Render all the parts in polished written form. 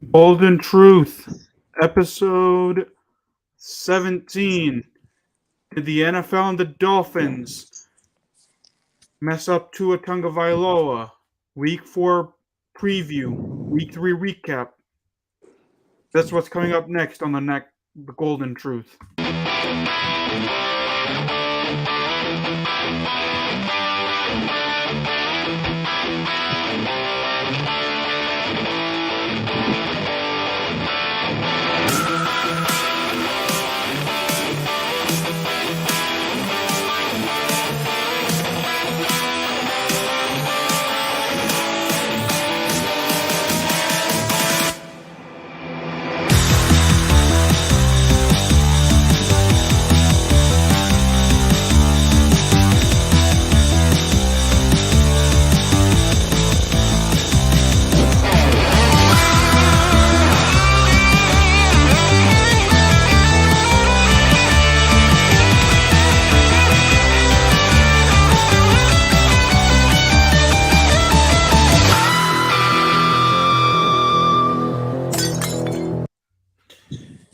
Golden Truth, episode 17. Did the NFL and the Dolphins mess up Tua Tagovailoa? Week 4 preview, Week 3 recap. That's what's coming up next on the Golden Truth.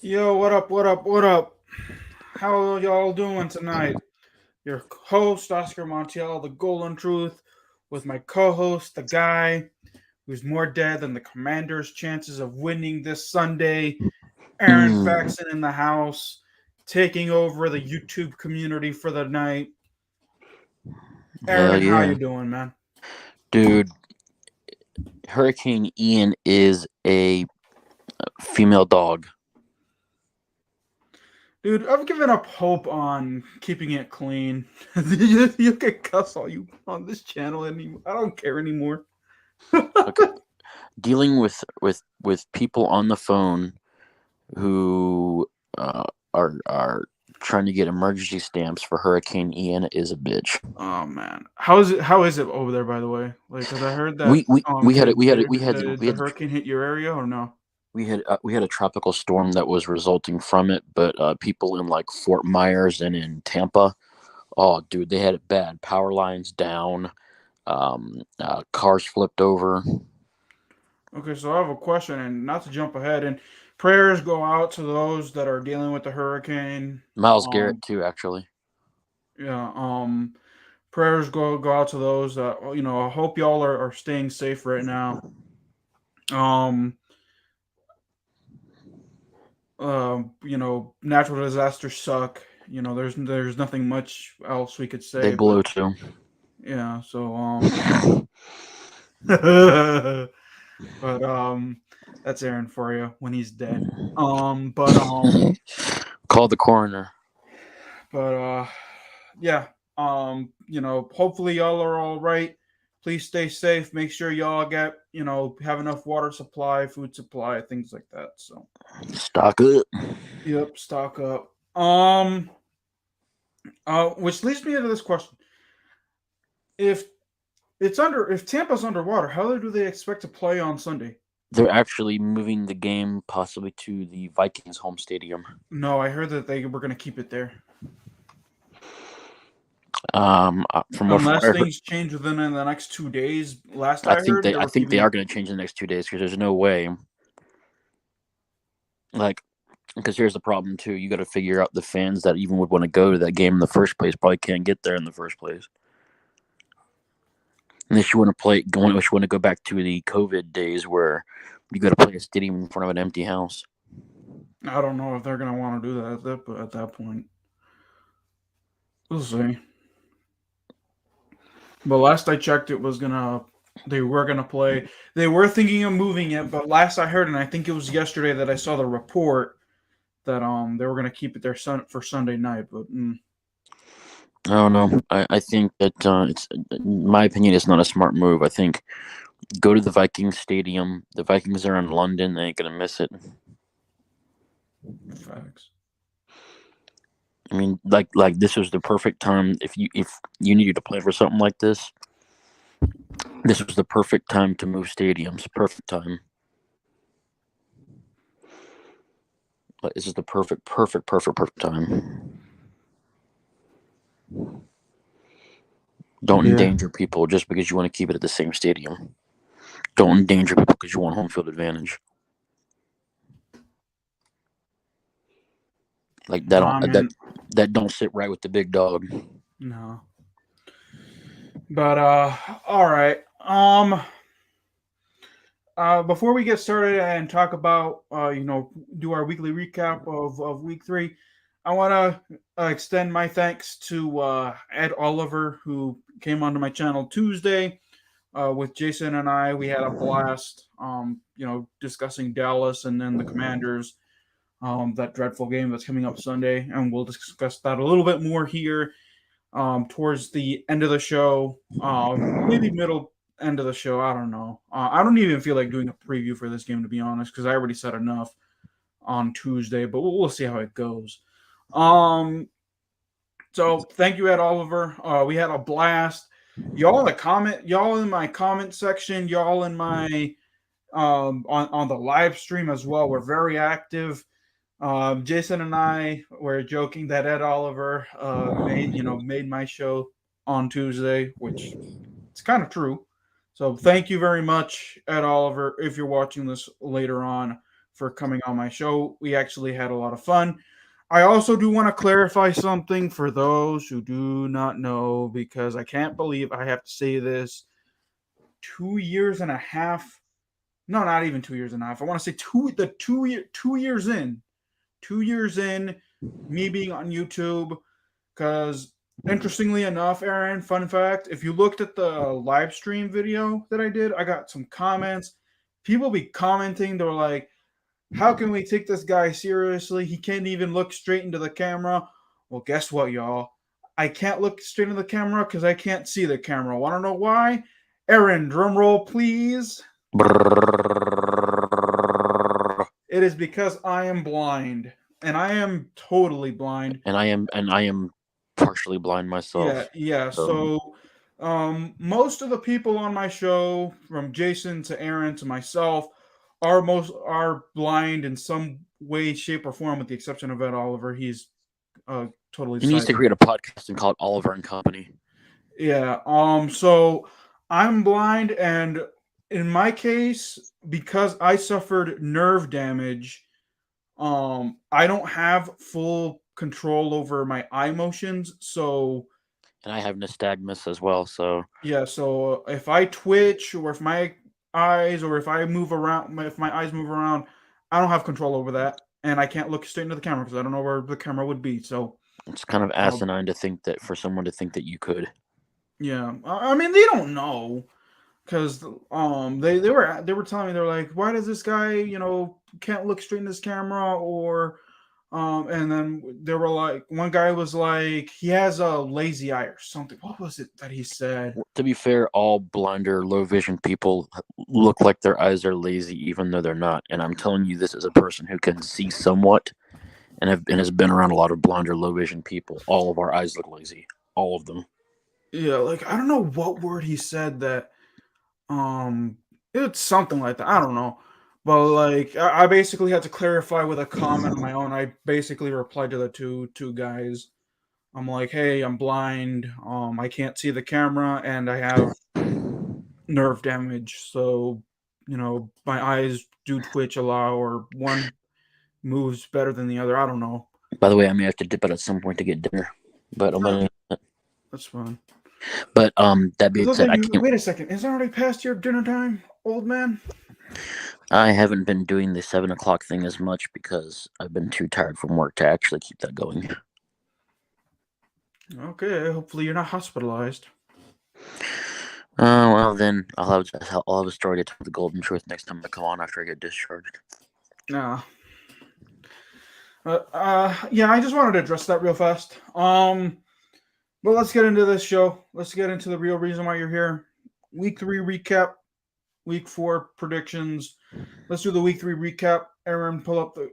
Yo, what up, what up, what up? How y'all doing tonight? Your host, Oscar Montiel, the Golden Truth, with my co-host, the guy who's more dead than the Commanders' chances of winning this Sunday, Aaron Faxon in the house, taking over the YouTube community for the night. Aaron, how you doing, man? Dude, Hurricane Ian is a female dog. Dude, I've given up hope on keeping it clean. You can cuss all you on this channel anymore. I don't care anymore. Okay. Dealing with people on the phone who are trying to get emergency stamps for Hurricane Ian is a bitch. Oh man, how is it over there? By the way, like, because I heard that the hurricane hit your area or no? We had a tropical storm that was resulting from it, but people in like Fort Myers and in Tampa, oh dude, they had it bad. Power lines down, cars flipped over. Okay, so I have a question, and not to jump ahead, and prayers go out to those that are dealing with the hurricane. Myles Garrett too, actually. Yeah. Prayers go out to those that I hope y'all are staying safe right now. Natural disasters suck. There's nothing much else we could say. They blow too. Yeah, so but that's Aaron for you when he's dead. Call the coroner. But yeah. Hopefully y'all are all right. Please stay safe. Make sure y'all get, have enough water supply, food supply, things like that. So stock up. Yep, stock up. Which leads me into this question. If Tampa's underwater, how do they expect to play on Sunday? They're actually moving the game possibly to the Vikings home stadium. No, I heard that they were going to keep it there. Unless things change within the next 2 days. I think they are going to change in the next 2 days because there's no way. Because here's the problem too. You got to figure out the fans that even would want to go to that game in the first place probably can't get there in the first place. Unless you want to go back to the COVID days where you got to play a stadium in front of an empty house. I don't know if they're going to want to do that at that point. We'll see. But last I checked, they were gonna play. They were thinking of moving it, but last I heard, and I think it was yesterday that I saw the report that they were gonna keep it there for Sunday night. But I don't know. I think that it's, in my opinion, it's not a smart move. I think go to the Vikings stadium. The Vikings are in London. They ain't gonna miss it. Facts. I mean, like this was the perfect time. If you needed to play for something like this, this was the perfect time to move stadiums. Perfect time. But this is the perfect time. Don't endanger people just because you want to keep it at the same stadium. Don't endanger people because you want home field advantage. Like dominant. that don't sit right with the big dog. No. But all right. Before we get started and talk about do our weekly recap of week 3, I want to extend my thanks to Ed Oliver, who came onto my channel Tuesday with Jason and I. We had a blast, discussing Dallas and then the Commanders, that dreadful game that's coming up Sunday, and we'll discuss that a little bit more here towards the end of the show, maybe middle end of the show. I don't know. I don't even feel like doing a preview for this game, to be honest, because I already said enough on Tuesday, but we'll see how it goes. So thank you, Ed Oliver. We had a blast. Y'all in my comment section, y'all in my on the live stream as well. We're very active. Jason and I were joking that Ed Oliver made my show on Tuesday, which it's kind of true. So thank you very much, Ed Oliver, if you're watching this later on, for coming on my show. We actually had a lot of fun. I also do want to clarify something for those who do not know, because I can't believe I have to say this. 2 years and a half. No, not even 2 years and a half. I want to say 2 years in. 2 years in, me being on YouTube, because interestingly enough, Aaron, fun fact, if you looked at the live stream video that I did, I got some comments. People be commenting, they're like, how can we take this guy seriously? He can't even look straight into the camera. Well, guess what, y'all? I can't look straight into the camera because I can't see the camera. Want to know why? Aaron, drum roll, please. It is because I am blind, and I am totally blind. And I am partially blind myself. Yeah. So most of the people on my show, from Jason to Aaron to myself, are blind in some way, shape, or form, with the exception of Ed Oliver. He's totally. He needs to create a podcast and call it Oliver and Company. Yeah. So I'm blind, and in my case, because I suffered nerve damage, I don't have full control over my eye motions. So, and I have nystagmus as well. So yeah. So if I twitch, or if my eyes move around, I don't have control over that, and I can't look straight into the camera because I don't know where the camera would be. So it's kind of asinine to think that for someone to think that you could. Yeah, I mean, they don't know, because they were telling me, they're like, why does this guy can't look straight in this camera, or and then they were like, one guy was like, he has a lazy eye or something. What was it that he said? To be fair, all blind or low vision people look like their eyes are lazy, even though they're not. And I'm telling you this as a person who can see somewhat and has been around a lot of blind or low vision people. All of our eyes look lazy. All of them. Yeah, like, I don't know what word he said that it's something like that. I don't know. But like, I basically had to clarify with a comment of my own. I basically replied to the two guys. I'm like, hey, I'm blind. I can't see the camera, and I have nerve damage. So, my eyes do twitch a lot, or one moves better than the other. I don't know. By the way, I may have to dip out at some point to get dinner, but that's fine. But that being said, wait a second. Is it already past your dinner time, old man? I haven't been doing the 7 o'clock thing as much because I've been too tired from work to actually keep that going. Okay, hopefully you're not hospitalized. Well, then I'll have a story to tell the golden truth next time I come on after I get discharged. Yeah. Yeah, I just wanted to address that real fast. But let's get into this show. Let's get into the real reason why you're here. Week 3 recap. Week 4 predictions. Let's do the week 3 recap. Aaron,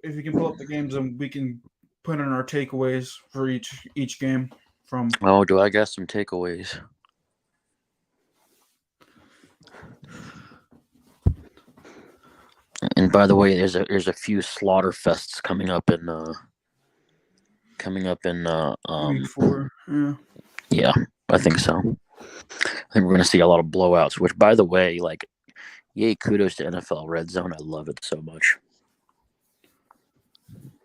if you can pull up the games, and we can put in our takeaways for each game. Oh, do I got some takeaways? And by the way, there's a few slaughter fests coming up in week 4. Yeah, I think so. I think we're gonna see a lot of blowouts. Which, by the way, like, yay, kudos to NFL Red Zone. I love it so much.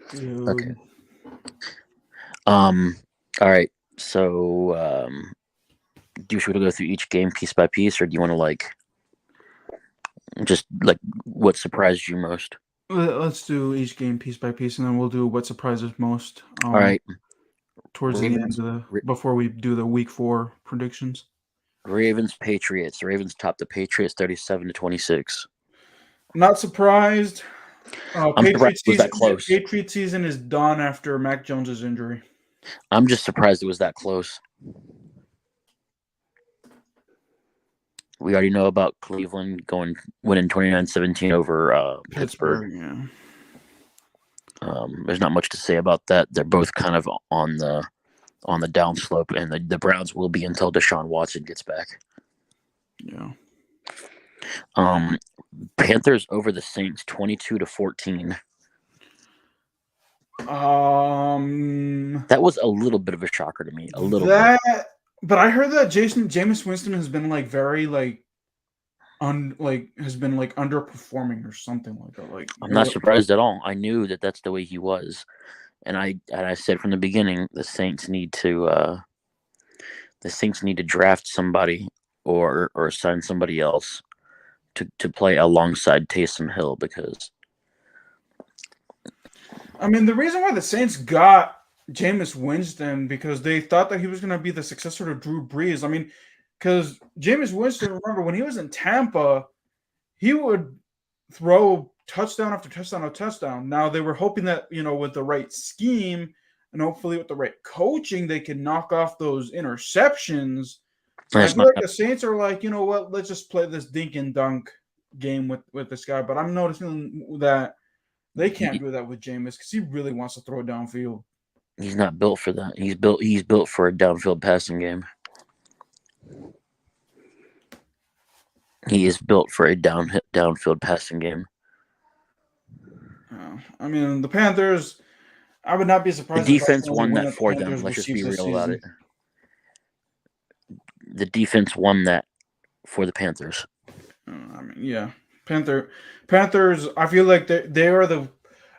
Dude. Okay. All right. So, do you want to go through each game piece by piece, or do you want to just what surprised you most? Let's do each game piece by piece, and then we'll do what surprises most. All right. Towards the end before we do the week 4 predictions. Ravens Patriots. The Ravens topped the Patriots 37-26. Not surprised. I'm surprised it was that close. Patriot season is done after Mac Jones's injury. I'm just surprised it was that close. We already know about Cleveland winning 29-17 over Pittsburgh. Yeah. There's not much to say about that. They're both kind of on the downslope, and the Browns will be until Deshaun Watson gets back. Yeah. Panthers over the Saints 22-14. That was a little bit of a shocker to me. A little bit. But I heard that Jameis Winston has been very has been underperforming or something like that. I'm not surprised at all. I knew that that's the way he was, and I said from the beginning the Saints need to draft somebody or sign somebody else to play alongside Taysom Hill, because I mean the reason why the Saints got Jameis Winston because they thought that he was going to be the successor to Drew Brees. I mean, because Jameis Winston, remember, when he was in Tampa, he would throw touchdown after touchdown after touchdown. Now, they were hoping that, with the right scheme and hopefully with the right coaching, they could knock off those interceptions. So I feel like the Saints are like, you know what, let's just play this dink and dunk game with this guy. But I'm noticing that they can't do that with Jameis because he really wants to throw downfield. He's not built for that. He's built for a downfield passing game. He is built for a downfield passing game. I mean, the Panthers, I would not be surprised. The defense won that for them. Let's just be real about it. The defense won that for the Panthers. I mean, yeah. Panthers, I feel like they are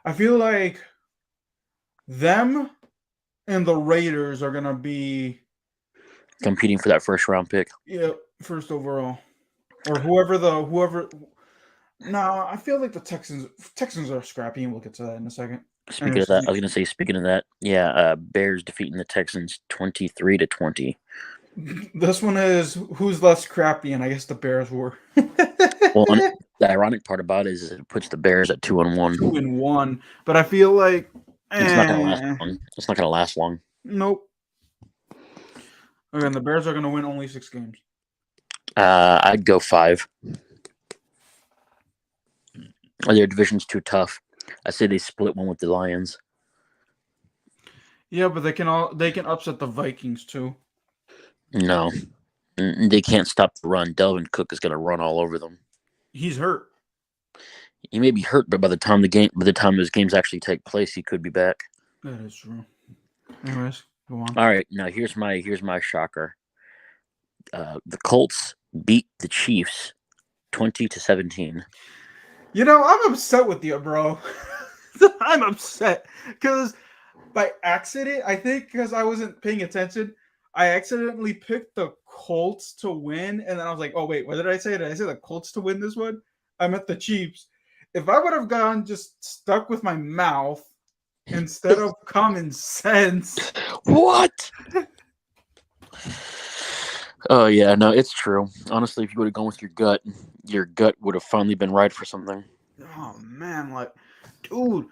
I feel like them and the Raiders are going to be competing for that first round pick. Yeah, first overall. Or whoever. No, I feel like the Texans are scrappy, and we'll get to that in a second. Speaking of that, yeah, Bears defeating the Texans 23-20. This one is who's less scrappy, and I guess the Bears were. Well, the ironic part about it is it puts the Bears at 2-1. 2-1, but I feel like it's not going to last long. It's not going to last long. Nope. Okay, and the Bears are going to win only 6 games. I'd go 5. Their division's too tough. I say they split one with the Lions. Yeah, but they can upset the Vikings too. No, they can't stop the run. Delvin Cook is going to run all over them. He's hurt. He may be hurt, but by the time those games actually take place, he could be back. That is true. Anyways, go on. All right, now here's my shocker. The Colts beat the Chiefs 20-17. I'm upset with you, bro. I'm upset because by accident, I think because I wasn't paying attention, I accidentally picked the Colts to win, and then I was like, oh, wait, what did I say? Did I say the Colts to win this one? I meant the Chiefs. If I would have just stuck with my mouth instead of common sense. What? Oh, yeah, no, it's true. Honestly, if you would have gone with your gut would have finally been right for something. Oh, man, dude.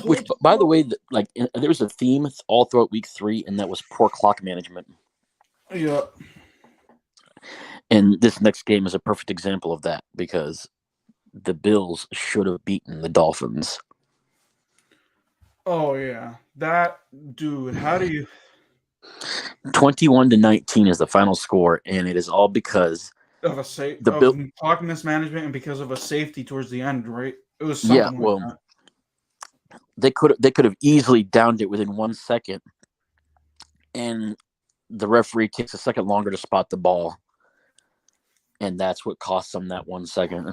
Which, by the way, there was a theme all throughout week 3, and that was poor clock management. Yeah. And this next game is a perfect example of that because the Bills should have beaten the Dolphins. Oh, yeah. That, dude, how do you... 21-19 is the final score, and it is all because of clock mismanagement and because of a safety towards the end, right? It was something like that. They could have easily downed it within 1 second, and the referee takes a second longer to spot the ball, and that's what cost them that 1 second.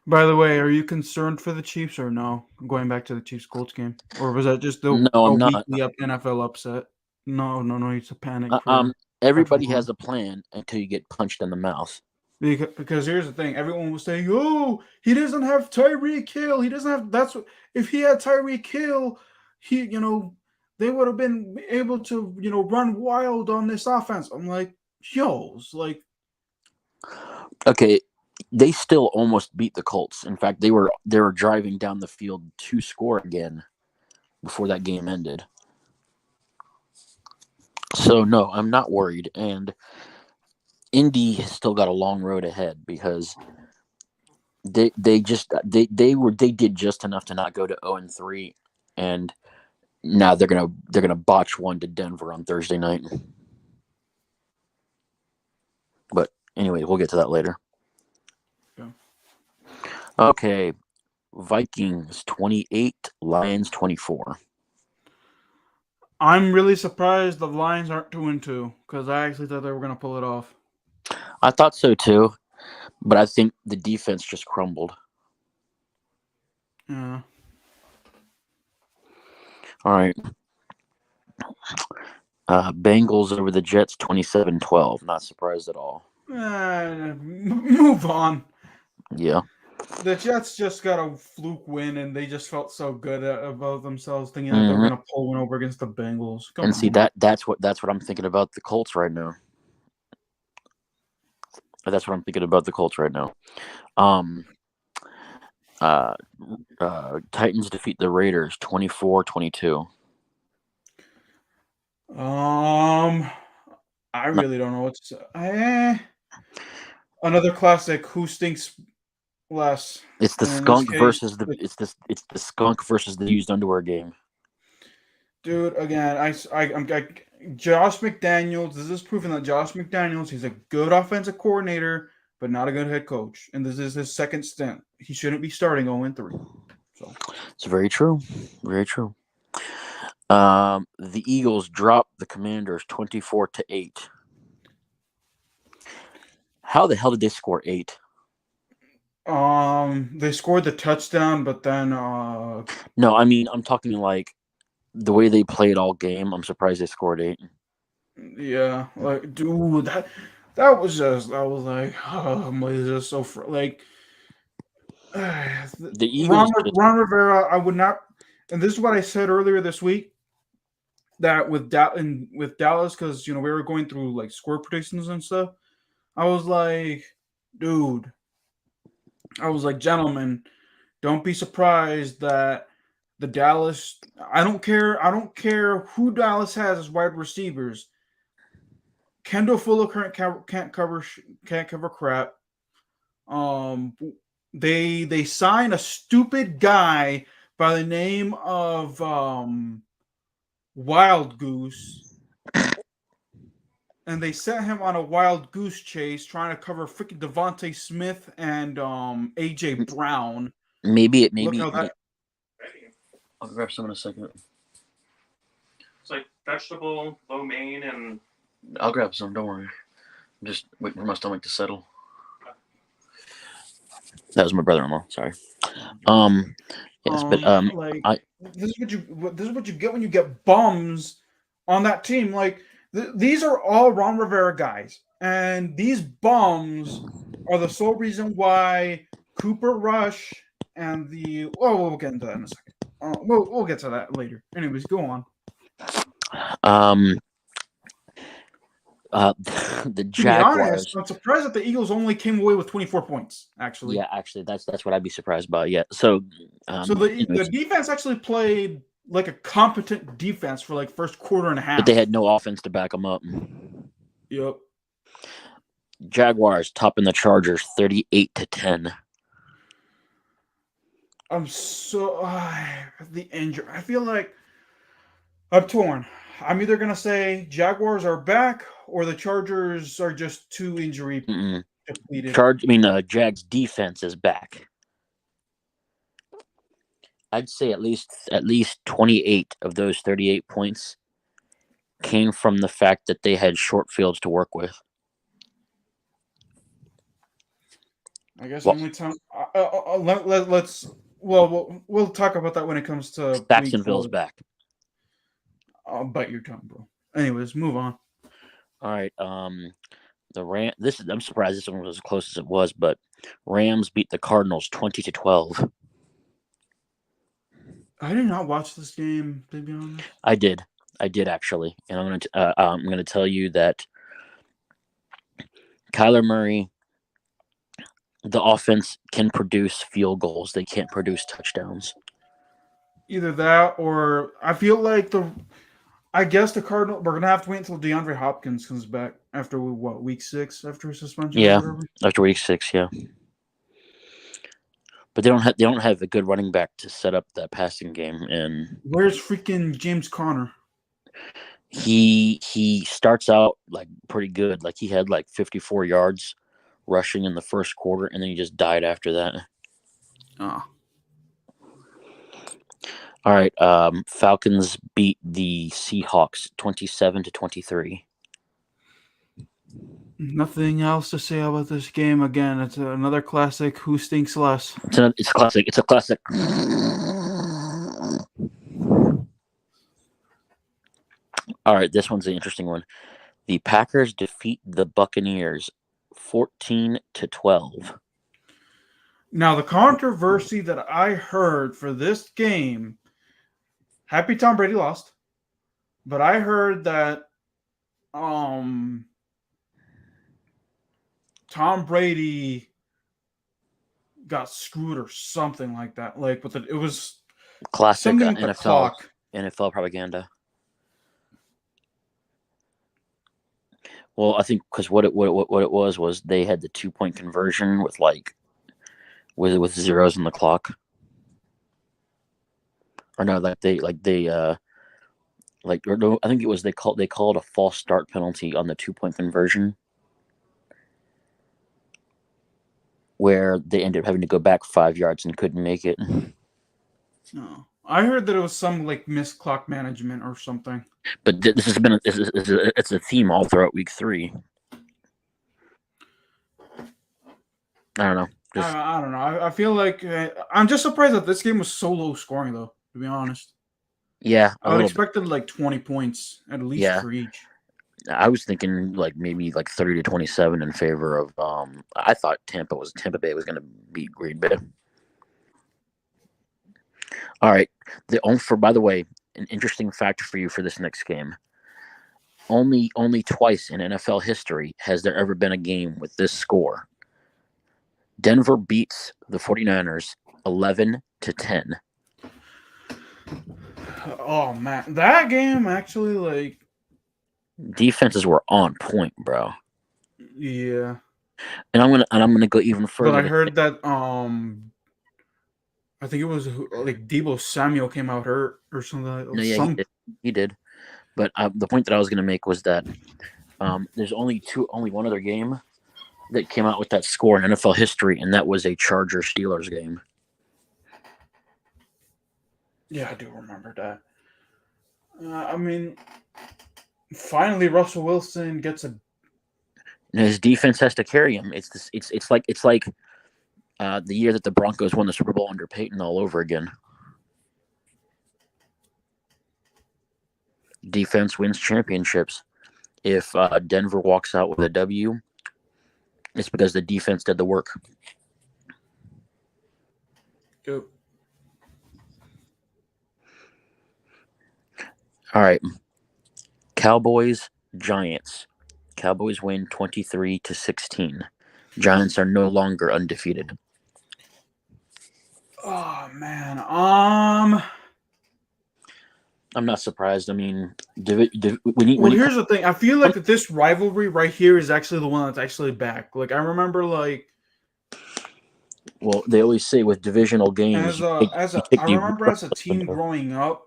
By the way, are you concerned for the Chiefs or no? Going back to the Chiefs-Colts game, or was that just No, a I'm not. weekly NFL upset? No, need to panic Uh, for um, everybody Patrick has Mahomes. a plan until you get punched in the mouth. Because here's the thing, everyone was saying, "Oh, he doesn't have Tyreek Hill. He doesn't have." That's what. If he had Tyreek Hill, they would have been able to, run wild on this offense. I'm like, yo, it's like, Okay, they still almost beat the Colts. In fact, they were driving down the field to score again before that game ended. So no, I'm not worried. And Indy has still got a long road ahead because they did just enough to not go to 0-3, and now they're gonna botch one to Denver on Thursday night. But anyway, we'll get to that later. Yeah. Okay, Vikings 28, Lions 24. I'm really surprised the Lions aren't 2-2 because I actually thought they were gonna pull it off. I thought so too, but I think the defense just crumbled. Yeah. All right. Bengals over the Jets 27-12. Not surprised at all. Move on. Yeah. The Jets just got a fluke win, and they just felt so good about themselves, thinking that they were going to pull one over against the Bengals. Come And on. see that's what I'm thinking about the Colts right now. Titans defeat the Raiders 24-22. I really don't know what to say. Another classic. Who stinks less? It's the skunk versus the skunk versus the used underwear game. Dude, again, Josh McDaniels. This is proving that Josh McDaniels, he's a good offensive coordinator, but not a good head coach. And this is his second stint. He shouldn't be starting 0-3. So it's very true. Very true. The Eagles dropped the Commanders 24-8. How the hell did they score 8? They scored the touchdown, but then No, I mean I'm talking like the way they played all game. I'm surprised they scored 8. Yeah, like dude, that was like, oh, is just so like The Eagles Ron Rivera. I would not, and this is what I said earlier this week, that with Dallas, because we were going through like score predictions and stuff. I was like, dude, gentlemen, don't be surprised that the Dallas. I don't care who Dallas has as wide receivers. Kendall Fuller can't cover crap. They signed a stupid guy by the name of Wild Goose, and they sent him on a wild goose chase trying to cover freaking Devontae Smith and AJ Brown. Maybe I'll grab some in a second. It's like vegetable, lo mein, and I'll grab some. Don't worry. I'm just waiting for my stomach to settle. That was my brother-in-law. Sorry. Yes, but this is what you get when you get bums on that team. Like these are all Ron Rivera guys, and these bums are the sole reason why Cooper Rush and we'll get into that in a second. We'll get to that later. Anyways, go on. The Jaguars. To be honest, I'm surprised that the Eagles only came away with 24 points. Actually, yeah, actually, that's what I'd be surprised by. Yeah, so the defense actually played like a competent defense for like first quarter and a half, but they had no offense to back them up. Yep. Jaguars topping the Chargers 38-10. I'm so the injury. I feel like I'm torn. I'm either gonna say Jaguars are back or the Chargers are just too injury depleted. Jags defense is back. I'd say at least 28 of those 38 points came from the fact that they had short fields to work with. I guess Well- only time. Let's. Well, we'll talk about that when it comes to Jacksonville's week 4. back. I'll bite your tongue, bro. Anyways, move on. All right. I'm surprised this one was as close as it was, but Rams beat the Cardinals 20-12. I did not watch this game, to be honest. I did actually, and I'm gonna tell you that Kyler Murray, the offense can produce field goals. They can't produce touchdowns. Either that, or I feel like I guess the Cardinals. We're gonna have to wait until DeAndre Hopkins comes back after week 6 after suspension. Yeah, or whatever? after week 6, yeah. But they don't have a good running back to set up that passing game, and Where's freaking James Conner? he starts out like pretty good. Like he had like 54 yards rushing in the first quarter, and then he just died after that. Oh. All right, Falcons beat the Seahawks 27-23. Nothing else to say about this game. Again, it's another classic. Who stinks less? It's classic. It's a classic. All right, this one's an interesting one. The Packers defeat the Buccaneers 14-12. Now, the controversy that I heard for this game, happy Tom Brady lost, but I heard that Tom Brady got screwed or something like that. Like, but it was Classic something with the clock. NFL propaganda. Well, I think because what it was they had the 2-point conversion with with zeros in the clock, or no, I think it was they called a false start penalty on the 2-point conversion, where they ended up having to go back 5 yards and couldn't make it. No. I heard that it was some missed clock management or something. But this has been it's a theme all throughout week 3. I don't know. I don't know. I feel like I'm just surprised that this game was so low scoring, though. To be honest, Yeah, I would expected 20 points at least for each. I was thinking maybe 30-27 in favor of. I thought Tampa Bay was going to beat Green Bay. All right. By the way, an interesting fact for you for this next game. Only twice in NFL history has there ever been a game with this score. Denver beats the 49ers 11-10. Oh man, that game actually defenses were on point, bro. Yeah. And I'm gonna go even further. But I heard that I think it was Deebo Samuel came out hurt or something. No, yeah, he did. But the point that I was going to make was that there's only one other game that came out with that score in NFL history, and that was a Chargers-Steelers game. Yeah, I do remember that. I mean, finally Russell Wilson gets a. And his defense has to carry him. It's like the year that the Broncos won the Super Bowl under Peyton all over again. Defense wins championships. If Denver walks out with a W, it's because the defense did the work. Go. All right. Cowboys, Giants. Cowboys win 23-16. Giants are no longer undefeated. Oh man. I'm not surprised. I mean, here's the thing. I feel like that this rivalry right here is actually the one that's actually back. I remember well, they always say with divisional games. I remember as a team growing up,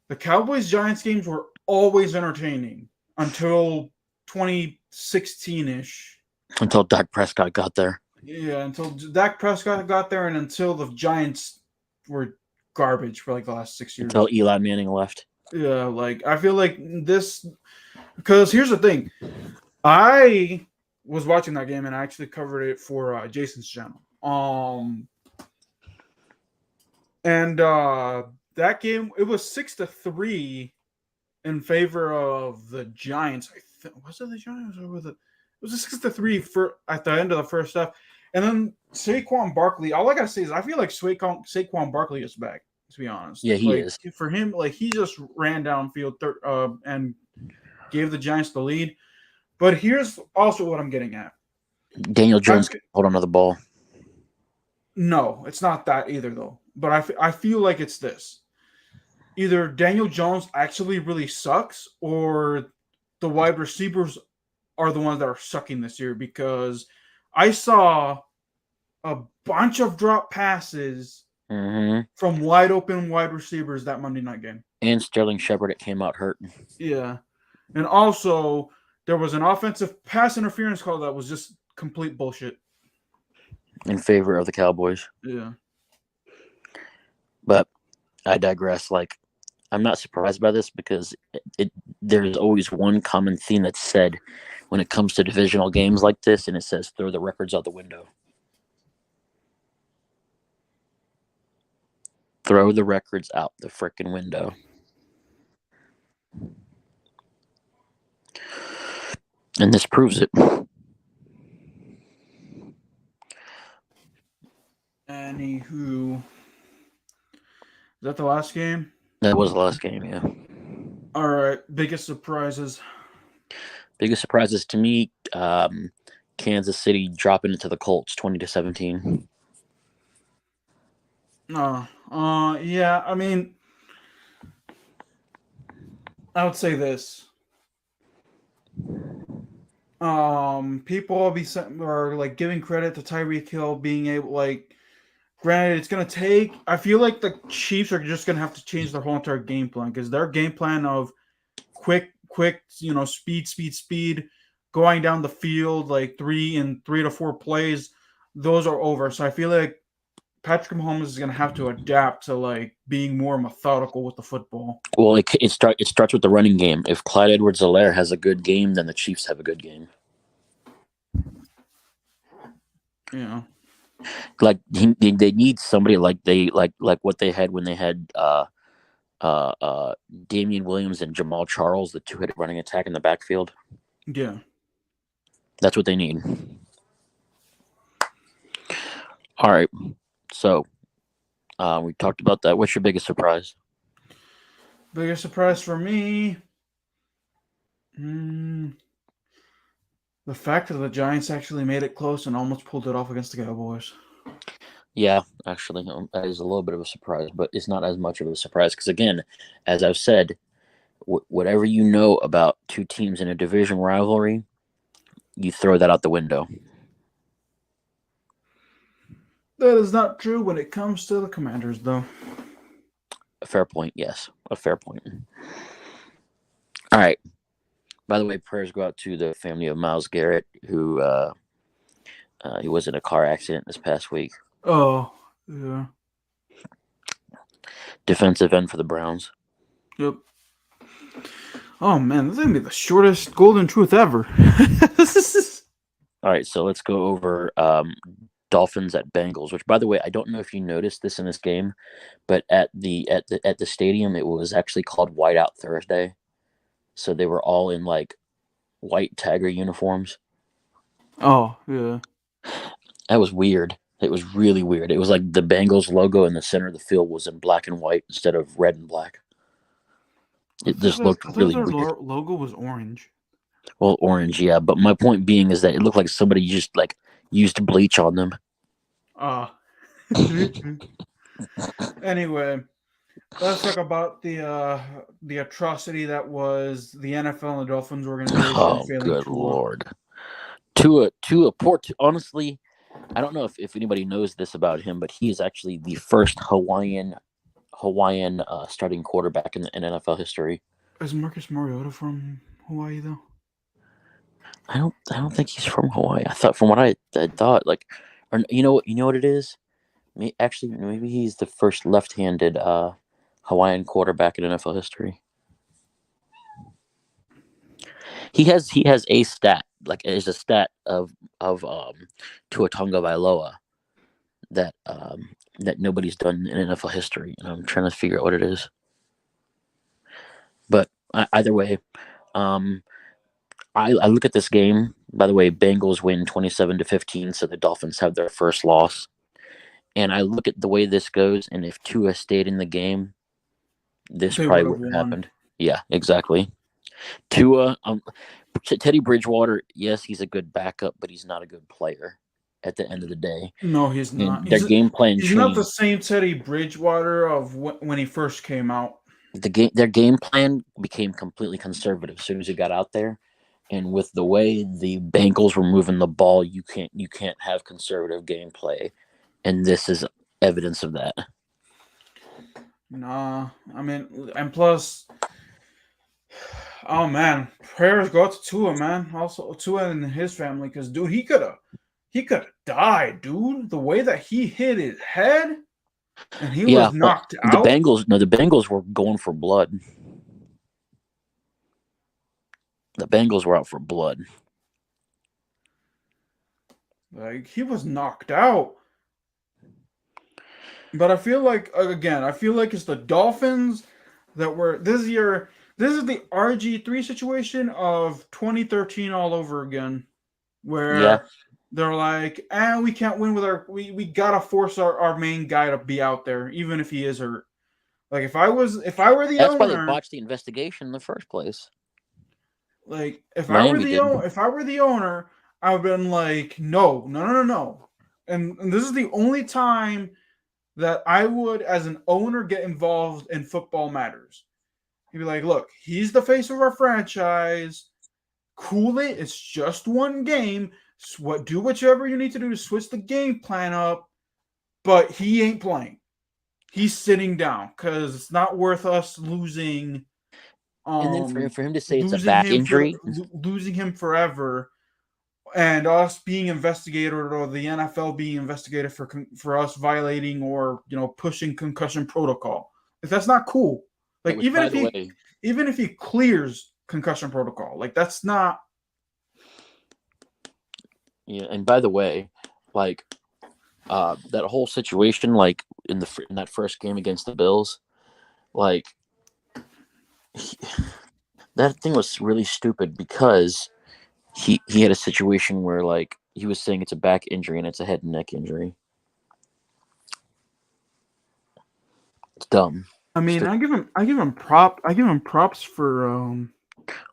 the Cowboys Giants games were always entertaining until 2016-ish. Until Dak Prescott got there. Yeah, until Dak Prescott got there, and until the Giants were garbage for the last 6 years. Until Eli Manning left. Yeah, I feel like this, because here's the thing. I was watching that game, and I actually covered it for Jason's channel. And that game, it was 6-3 in favor of the Giants. Was it the Giants or was it? It was a 6-3 for at the end of the first half. And then Saquon Barkley, all I gotta say is I feel like Saquon Barkley is back, to be honest. Yeah, he is. For him, he just ran downfield and gave the Giants the lead. But here's also what I'm getting at. Daniel Jones hold on to the ball. No, it's not that either, though. But I feel like it's this. Either Daniel Jones actually really sucks, or the wide receivers are the ones that are sucking this year, because I saw a bunch of drop passes from wide open wide receivers that Monday night game. And Sterling Shepard, it came out hurt. Yeah. And also, there was an offensive pass interference call that was just complete bullshit. In favor of the Cowboys. Yeah. But I digress. I'm not surprised by this, because there's always one common theme that's said when it comes to divisional games like this, and it says throw the records out the window. Throw the records out the frickin' window. And this proves it. Anywho, is that the last game? That was the last game, yeah. All right. Biggest surprises. Biggest surprises to me, Kansas City dropping it to the Colts 20-17. Yeah, I mean, I would say this. People are giving credit to Tyreek Hill being able, granted, it's gonna take. I feel like the Chiefs are just gonna have to change their whole entire game plan, because their game plan of quick, speed, going down the field 3 to 4 plays, those are over. So I feel like Patrick Mahomes is gonna have to adapt to being more methodical with the football. Well, it starts with the running game. If Clyde Edwards-Helaire has a good game, then the Chiefs have a good game. Yeah. They need somebody like what they had when they had Damian Williams and Jamal Charles, the two-headed running attack in the backfield. Yeah. That's what they need. All right. So, we talked about that. What's your biggest surprise? Biggest surprise for me, the fact that the Giants actually made it close and almost pulled it off against the Cowboys. Yeah, actually, that is a little bit of a surprise, but it's not as much of a surprise because, again, as I've said, whatever you know about two teams in a division rivalry, you throw that out the window. That is not true when it comes to the Commanders, though. A fair point, yes. A fair point. All right. By the way, prayers go out to the family of Myles Garrett, who he was in a car accident this past week. Oh, yeah. Defensive end for the Browns. Yep. Oh, man, this is going to be the shortest Golden Truth ever. All right, so let's go over Dolphins at Bengals, which, by the way, I don't know if you noticed this in this game, but at the stadium, it was actually called Whiteout Thursday. So they were all in white Tiger uniforms. Oh, yeah. That was weird. It was really weird. It was like the Bengals logo in the center of the field was in black and white instead of red and black. It just looked really weird. Their logo was orange. Well, orange, yeah. But my point being is that it looked like somebody just used bleach on them. Anyway, let's talk about the atrocity that was the NFL and the Dolphins organization. Oh, good Lord. Honestly, I don't know if anybody knows this about him, but he is actually the first Hawaiian starting quarterback in NFL history. Is Marcus Mariota from Hawaii though? I don't think he's from Hawaii. I thought, from what I thought, or you know what it is? Maybe he's the first left-handed Hawaiian quarterback in NFL history. He has a stat, like is a stat of Tua Tagovailoa that that nobody's done in NFL history, and I'm trying to figure out what it is. But either way, I look at this game. By the way, Bengals win 27-15, so the Dolphins have their first loss. And I look at the way this goes, and if Tua stayed in the game, this They probably would've would have won. happened. Yeah, exactly. Tua, Teddy Bridgewater, yes, he's a good backup, but he's not a good player at the end of the day. No, he's not. And their game plan He's not the changed. same Teddy Bridgewater of when he first came out. Their game plan became completely conservative as soon as he got out there. And with the way the Bengals were moving the ball, you can't have conservative gameplay. And this is evidence of that. Nah, I mean, and plus, oh man, prayers go out to Tua, man. Also, Tua and his family, because dude, he could have died, dude. The way that he hit his head, and he was knocked out. The Bengals were going for blood. The Bengals were out for blood. Like, he was knocked out. But I feel like, again, it's the Dolphins that were this is the RG3 situation of 2013 all over again, where they're like, we can't win with we gotta force our main guy to be out there, even if he is hurt. Like if I were the owner, that's why they botched the investigation in the first place. Like if I were the owner, I would have been like, no. And this is the only time that I would, as an owner, get involved in football matters. He'd be like, look, he's the face of our franchise. Cool it. It's just one game. Do whatever you need to do to switch the game plan up. But he ain't playing. He's sitting down because it's not worth us losing. And then for him to say it's a back injury. Losing him forever. And us being investigated, or the NFL being investigated for us violating or pushing concussion protocol. If that's not cool, like even if he clears concussion protocol, like that's not. Yeah, and by the way, like that whole situation, like in that first game against the Bills, like that thing was really stupid because. He had a situation where like he was saying it's a back injury and it's a head and neck injury. It's dumb. I mean, I give him props for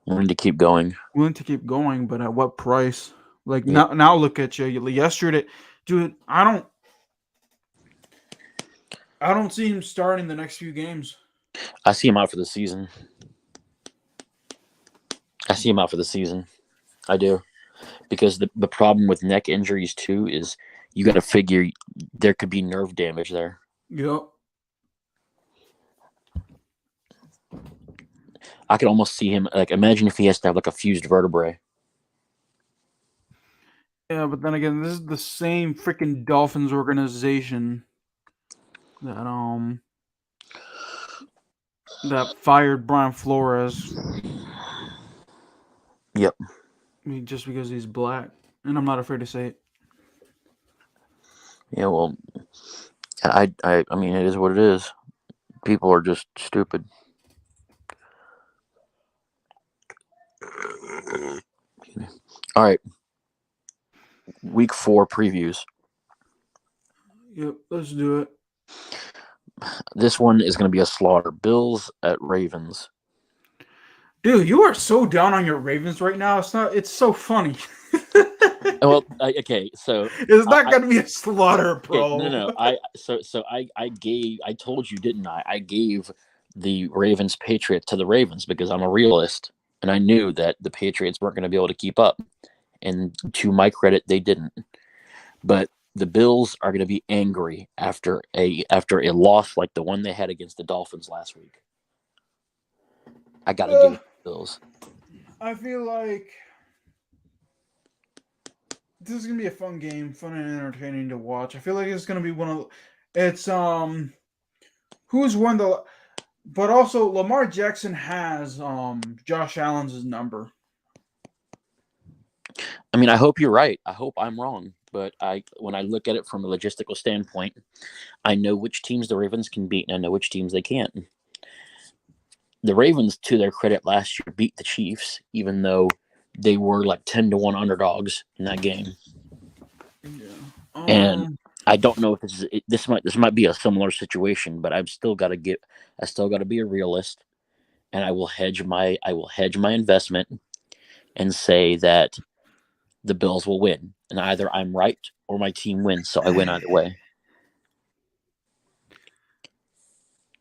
willing to keep going. But at what price? Like now look at you. Yesterday, dude, I don't see him starting the next few games. I see him out for the season. I do, because the problem with neck injuries too is you got to figure there could be nerve damage there. Yep. I could almost see him, like, imagine if he has to have like a fused vertebrae. Yeah, but then again, this is the same freaking Dolphins organization that fired Brian Flores. Yep. I mean, just because he's black, and I'm not afraid to say it. Yeah, well, I mean, it is what it is. People are just stupid. All right. Week 4 previews. Yep, let's do it. This one is going to be a slaughter. Bills at Ravens. Dude, you are so down on your Ravens right now. It's so funny. Well, okay, so it's not going to be a slaughter, bro. Okay, no. I told you, didn't I? I gave the Ravens Patriots to the Ravens because I'm a realist, and I knew that the Patriots weren't going to be able to keep up. And to my credit, they didn't. But the Bills are going to be angry after a loss like the one they had against the Dolphins last week. I got to give it to the Bills. I feel like this is going to be a fun game, fun and entertaining to watch. I feel like it's going to be who's won the, but also Lamar Jackson has Josh Allen's number. I mean, I hope you're right. I hope I'm wrong. But when I look at it from a logistical standpoint, I know which teams the Ravens can beat, and I know which teams they can't. The Ravens, to their credit, last year beat the Chiefs, even though they were like 10-1 underdogs in that game. Yeah. And I don't know if this might be a similar situation, but I still got to be a realist, and I will hedge my investment and say that the Bills will win, and either I'm right or my team wins, so I win either way.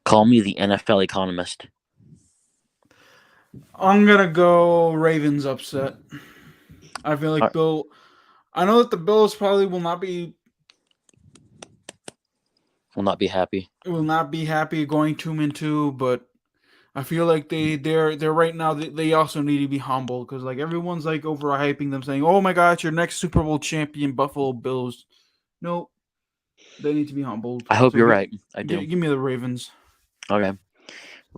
Call me the NFL economist. I'm gonna go Ravens upset. I feel like Bill. I know that the Bills probably will not be happy. Will not be happy going 2-2, but I feel like they're right now. They also need to be humble because like everyone's like overhyping them, saying, "Oh my God, your next Super Bowl champion, Buffalo Bills." Nope, they need to be humbled. I hope you're right. I do. Give me the Ravens. Okay,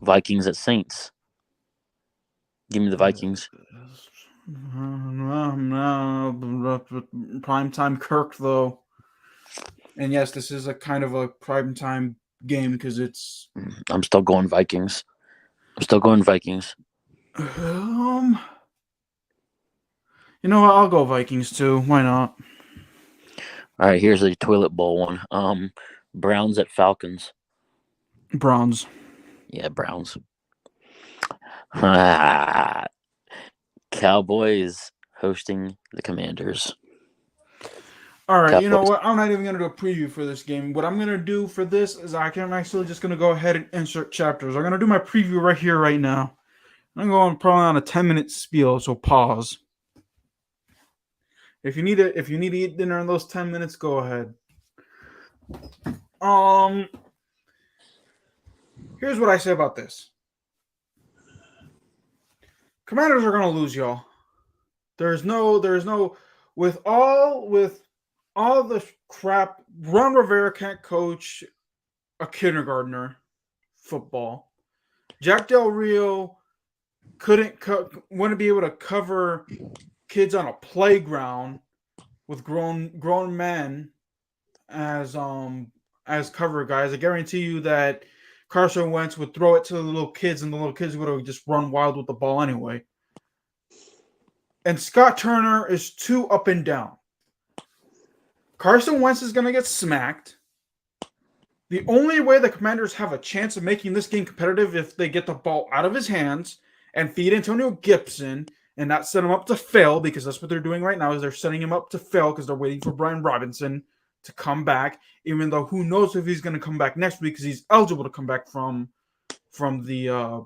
Vikings at Saints. Give me the Vikings. Primetime Kirk though, and yes, this is a kind of a primetime game because it's. I'm still going Vikings. You know what? I'll go Vikings too. Why not? All right, here's a toilet bowl one. Browns at Falcons. Browns. Yeah, Browns. Cowboys hosting the Commanders. All right, Cowboys. You know what? I'm not even going to do a preview for this game. What I'm going to do for this is I'm actually just going to go ahead and insert chapters. I'm going to do my preview right here, right now. I'm going probably on a 10-minute spiel, so pause. If you need to eat dinner in those 10 minutes, go ahead. Here's what I say about this. Commanders are gonna lose, y'all. There's no with all the crap. Ron Rivera can't coach a kindergartner football. Jack Del Rio wouldn't be able to cover kids on a playground with grown men as cover guys. I guarantee you that Carson Wentz would throw it to the little kids, and the little kids would have just run wild with the ball anyway. And Scott Turner is too up and down. Carson Wentz is going to get smacked. The only way the Commanders have a chance of making this game competitive if they get the ball out of his hands and feed Antonio Gibson and not set him up to fail, because that's what they're doing right now is they're setting him up to fail because they're waiting for Brian Robinson to come back, even though who knows if he's going to come back next week because he's eligible to come back from the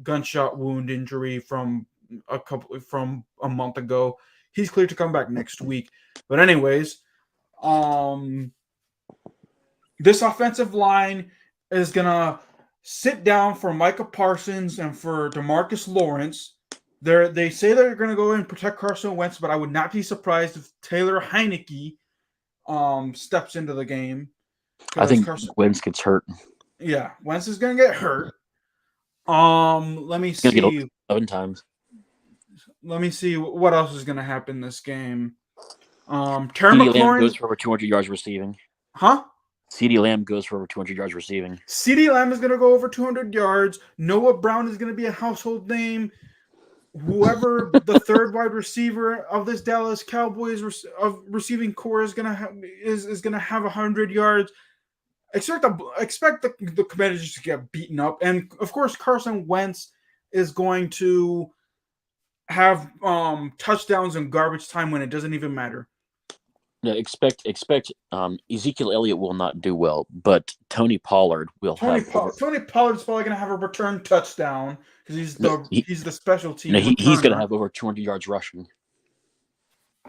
gunshot wound injury from a month ago. He's cleared to come back next week. But anyways, this offensive line is going to sit down for Micah Parsons and for DeMarcus Lawrence. They say they're going to go in and protect Carson Wentz, but I would not be surprised if Taylor Heineke steps into the game. I think Wentz gets hurt. Yeah, Wentz is going to get hurt. Let me see. Get 11 times. Let me see what else is going to happen this game. CeeDee Lamb goes for over 200 yards receiving. Huh? CeeDee Lamb goes for over 200 yards receiving. CeeDee Lamb is going to go over 200 yards. Noah Brown is going to be a household name. Whoever the third wide receiver of this Dallas Cowboys receiving core is gonna have 100 yards. Expect the Commanders to get beaten up, and of course Carson Wentz is going to have touchdowns in garbage time when it doesn't even matter. No, expect Ezekiel Elliott will not do well, but Tony Pollard will have. Tony Pollard's probably going to have a return touchdown because he's the special team. No, he's going to have over 200 yards rushing.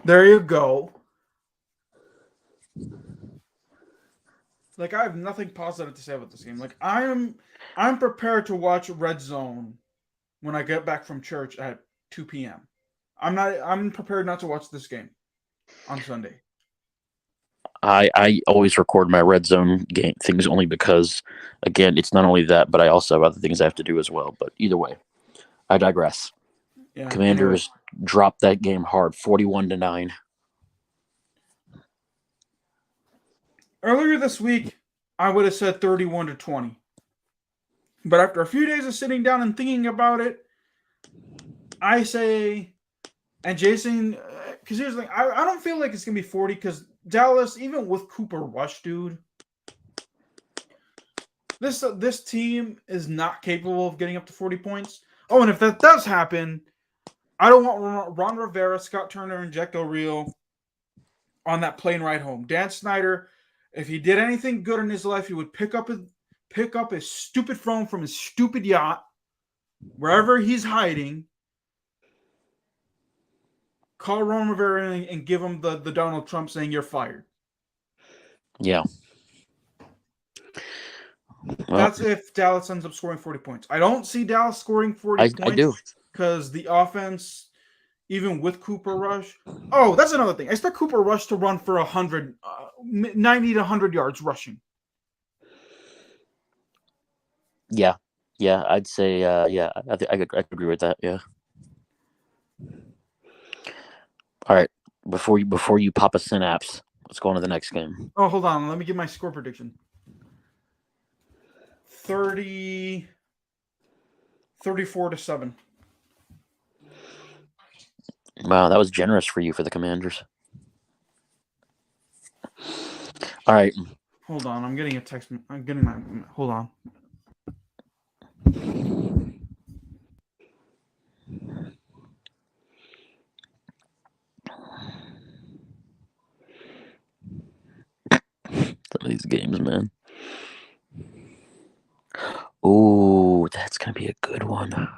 There you go. Like, I have nothing positive to say about this game. Like, I'm prepared to watch Red Zone when I get back from church at 2 p.m. I'm prepared not to watch this game on Sunday. I always record my Red Zone game things only because, again, it's not only that, but I also have other things I have to do as well. But either way, I digress. Yeah, Commanders dropped that game hard, 41-9. Earlier this week, I would have said 31-20. But after a few days of sitting down and thinking about it, I say, and Jason, because here's the thing, I don't feel like it's going to be 40 because Dallas, even with Cooper Rush, dude, this team is not capable of getting up to 40 points. Oh, and if that does happen, I don't want Ron Rivera, Scott Turner, and Jack Del Rio on that plane ride home. Dan Snyder, if he did anything good in his life, he would pick up his stupid phone from his stupid yacht, wherever he's hiding, call Ron Rivera and give him the Donald Trump saying you're fired. Yeah. Well, that's if Dallas ends up scoring 40 points. I don't see Dallas scoring 40 points. I do. Because the offense, even with Cooper Rush. Oh, that's another thing. I expect Cooper Rush to run for 90 to 100 yards rushing. Yeah, I'd say, I could agree with that. Yeah. All right, before you pop a synapse, let's go on to the next game. Oh, hold on. Let me give my score prediction. 34-7. Wow, that was generous for you for the Commanders. All right. Hold on. I'm getting a text. I'm getting my. Hold on. Some of these games, man. Ooh, that's going to be a good one.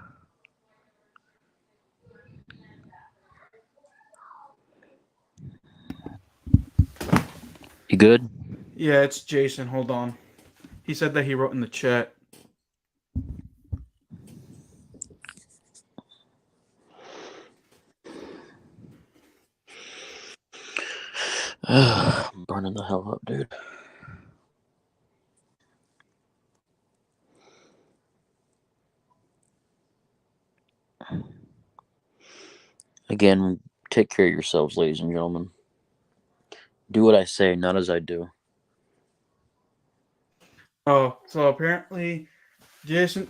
You good? Yeah, it's Jason. Hold on. He said that he wrote in the chat. I'm burning the hell up, dude. Again, take care of yourselves, ladies and gentlemen. Do what I say, not as I do. Oh, so apparently, Jason,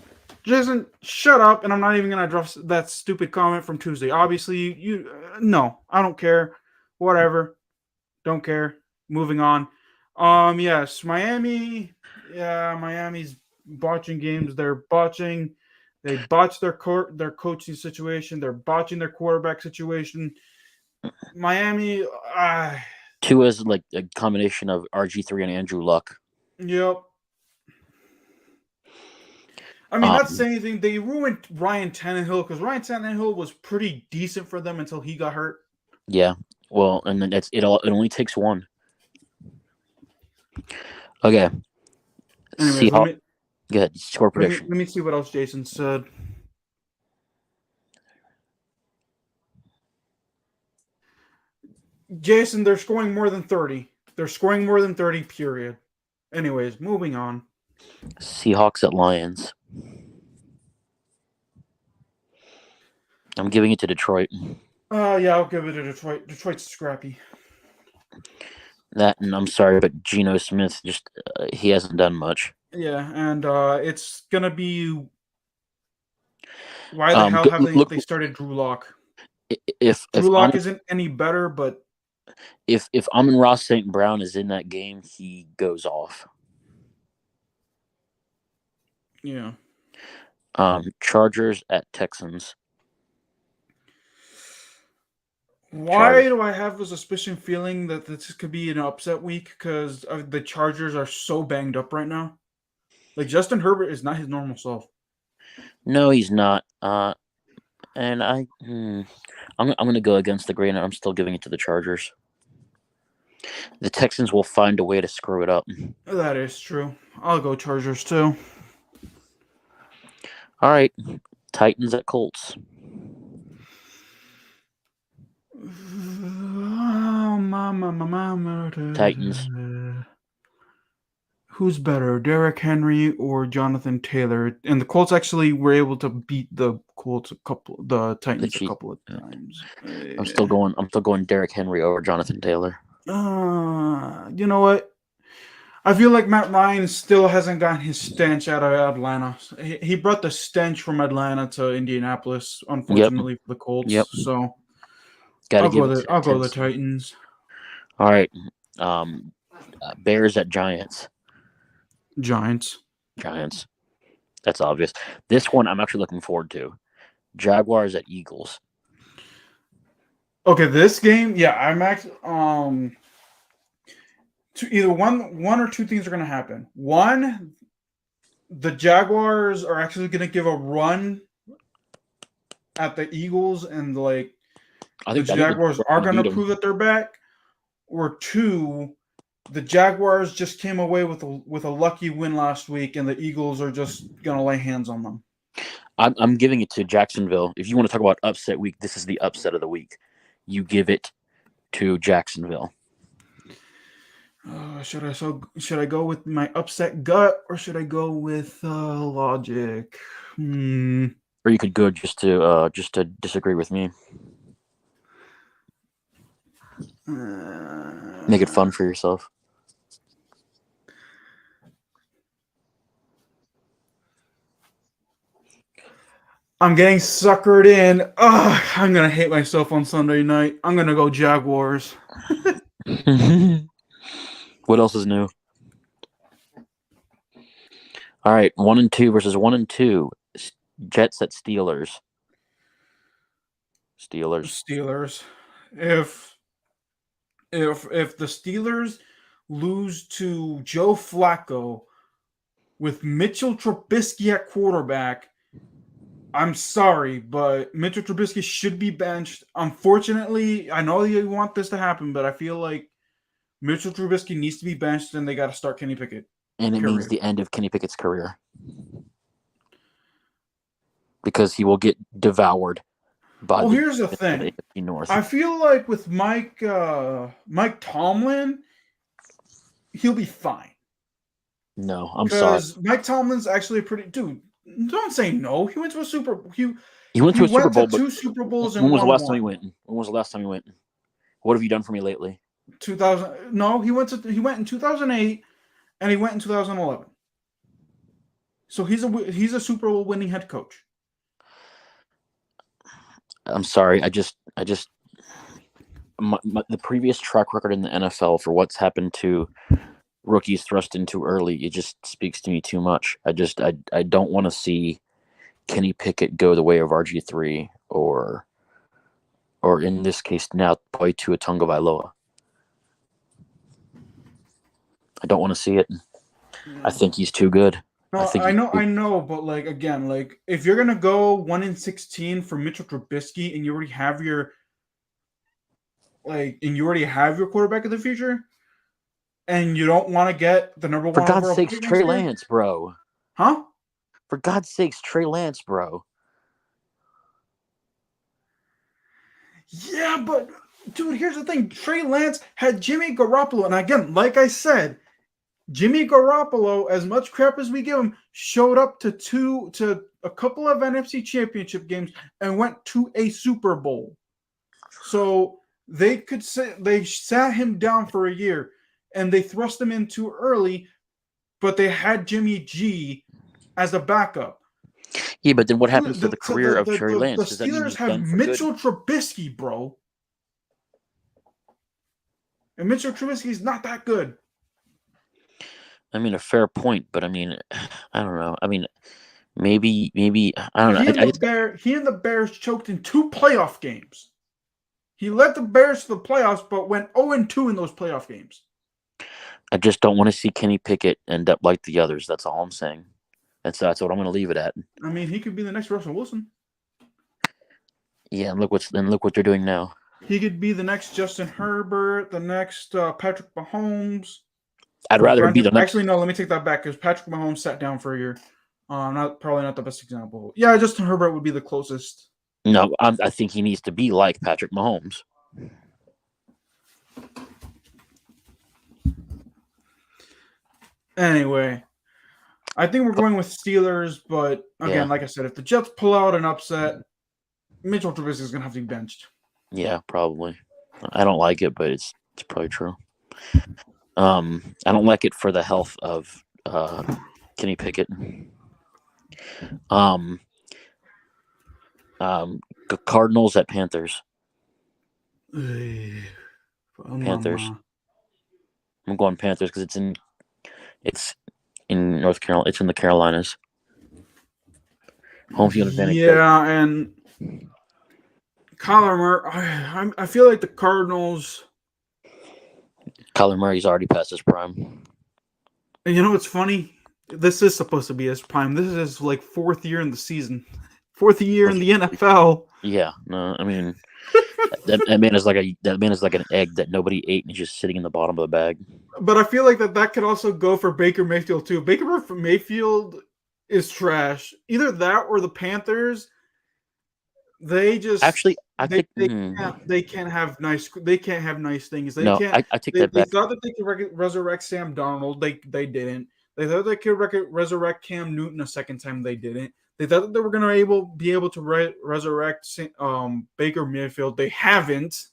shut up! And I'm not even gonna address that stupid comment from Tuesday. Obviously, no, I don't care. Whatever, don't care. Moving on. Yes, Miami. Yeah, Miami's botching games. They're botching. They botched their coaching situation. They're botching their quarterback situation. Miami. Two is like a combination of RG3 and Andrew Luck. Yep. I mean, not to say anything. They ruined Ryan Tannehill because Ryan Tannehill was pretty decent for them until he got hurt. Yeah. Well, and then it only takes one. Okay. Anyways, good score prediction. Let me see what else Jason said. Jason, they're scoring more than 30. They're scoring more than 30, period. Anyways, moving on. Seahawks at Lions. I'm giving it to Detroit. Yeah, I'll give it to Detroit. Detroit's scrappy. That, and I'm sorry, but Geno Smith he hasn't done much. Yeah, and it's gonna be why the hell have they started Drew Lock? If Drew Lock isn't any better, but if Amon-Ra St. Brown is in that game, he goes off. Yeah. Chargers at Texans. Why do I have a suspicion feeling that this could be an upset week? Because the Chargers are so banged up right now. Like, Justin Herbert is not his normal self. No, he's not. And I'm going to go against the grain. I'm still giving it to the Chargers. The Texans will find a way to screw it up. That is true. I'll go Chargers too. All right. Titans at Colts. Oh, mama. Titans. who's better, Derrick Henry or Jonathan Taylor? And the Colts actually were able to beat the Titans a couple of times. I'm still going Derrick Henry over Jonathan Taylor. You know what? I feel like Matt Ryan still hasn't gotten his stench out of Atlanta. He brought the stench from Atlanta to Indianapolis, unfortunately for the Colts. Yep. So I'll go the Titans. All right. Bears at Giants. Giants. That's obvious. This one I'm actually looking forward to. Jaguars at Eagles. Okay, this game, yeah, I'm actually either one or two things are going to happen. One, the Jaguars are actually going to give a run at the Eagles, and like the Jaguars are going to prove that they're back. Or two, the Jaguars just came away with a lucky win last week, and the Eagles are just going to lay hands on them. I'm giving it to Jacksonville. If you want to talk about upset week, this is the upset of the week. You give it to Jacksonville. Should I go with my upset gut, or should I go with logic? Or you could go just to disagree with me. Make it fun for yourself. I'm getting suckered in. I'm gonna hate myself on Sunday night. I'm gonna go Jaguars. What else is new? All right, 1-2 versus 1-2. Jets at Steelers. Steelers. If the Steelers lose to Joe Flacco with Mitchell Trubisky at quarterback, I'm sorry, but Mitchell Trubisky should be benched. Unfortunately, I know you want this to happen, but I feel like Mitchell Trubisky needs to be benched, and they got to start Kenny Pickett. And it means the end of Kenny Pickett's career. Because he will get devoured by here's the thing. North. I feel like with Mike Tomlin, he'll be fine. No, I'm sorry. Because Mike Tomlin's actually a pretty dude. Don't say no. He went to a Super Bowl. He went to a Super Bowl, but two Super Bowls. When was the last time he went? What have you done for me lately? 2000. No, he went in 2008, and he went in 2011. So he's a Super Bowl winning head coach. I'm sorry. The previous track record in the NFL for what's happened to rookies thrust in too early, it just speaks to me too much. I don't want to see Kenny Pickett go the way of RG3 or in this case now play to a Tagovailoa. I don't want to see it. I think he's too good. No, I know, but like again, like if you're gonna go 1-16 for Mitchell Trubisky and you already have your quarterback of the future, and you don't want to get the number one. For God's sakes, Trey Lance, bro. Huh? For God's sakes, Trey Lance, bro. Yeah, but dude, here's the thing. Trey Lance had Jimmy Garoppolo, and again, like I said, Jimmy Garoppolo, as much crap as we give him, showed up to a couple of NFC Championship games and went to a Super Bowl. So they sat him down for a year and they thrust him in too early, but they had Jimmy G as a backup. Yeah, but then what happens to the career of Trey Lance? The Steelers have Mitchell Trubisky, bro. And Mitchell Trubisky is not that good. I mean, a fair point, but I mean, I don't know. I mean, maybe I don't know. He and the Bears choked in 2 playoff games. He led the Bears to the playoffs, but went 0-2 in those playoff games. I just don't want to see Kenny Pickett end up like the others. That's all I'm saying. That's what I'm going to leave it at. I mean, he could be the next Russell Wilson. Yeah, and look what they're doing now. He could be the next Justin Herbert, the next Patrick Mahomes. I'd rather be the next. Actually, no. Let me take that back because Patrick Mahomes sat down for a year. Probably not the best example. Yeah, Justin Herbert would be the closest. No, I think he needs to be like Patrick Mahomes. Anyway, I think we're going with Steelers, but again, like I said, if the Jets pull out an upset, Mitchell Trubisky is going to have to be benched. Yeah, probably. I don't like it, but it's probably true. I don't like it for the health of Kenny Pickett. Cardinals at Panthers. Panthers. I'm going Panthers because it's in North Carolina. It's in the Carolinas. Home field advantage. Yeah, and Kyler Murray. I feel like the Cardinals. Kyler Murray's already past his prime. And you know what's funny? This is supposed to be his prime. This is his like 4th year in the season, 4th year in the NFL. Yeah, no, I mean that man is like an egg that nobody ate and he's just sitting in the bottom of the bag. But I feel like that could also go for Baker Mayfield too. Baker Mayfield is trash. Either that or the Panthers. They just actually they can't have nice things. They can't. I take that back. They thought that they could resurrect Sam Darnold. They didn't. They thought they could resurrect Cam Newton a second time. They didn't. They thought that they were going to be able to resurrect Baker Mayfield. They haven't.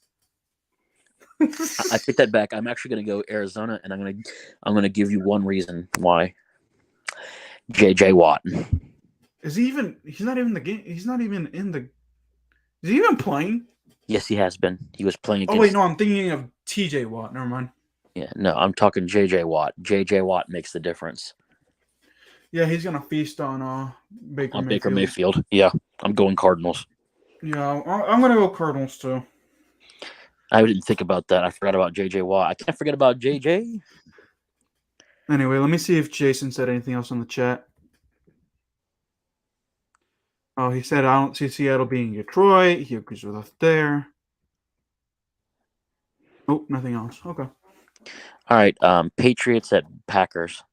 I take that back. I'm actually going to go Arizona, and I'm going to give you one reason why. J.J. Watt. Is he even? He's not even in the game. He's not even in the. Is he even playing? Yes, he has been. He was playing against. Oh wait, no, I'm thinking of T.J. Watt. Never mind. Yeah, no, I'm talking J.J. Watt. J.J. Watt makes the difference. Yeah, he's gonna feast on Baker Mayfield. Baker Mayfield. Yeah, I'm going Cardinals. Yeah, I'm gonna go Cardinals too. I didn't think about that. I forgot about J.J. Watt. I can't forget about J.J. Anyway, let me see if Jason said anything else in the chat. Oh, he said, I don't see Seattle being Detroit. He agrees with us there. Oh, nothing else. Okay. All right. Patriots at Packers.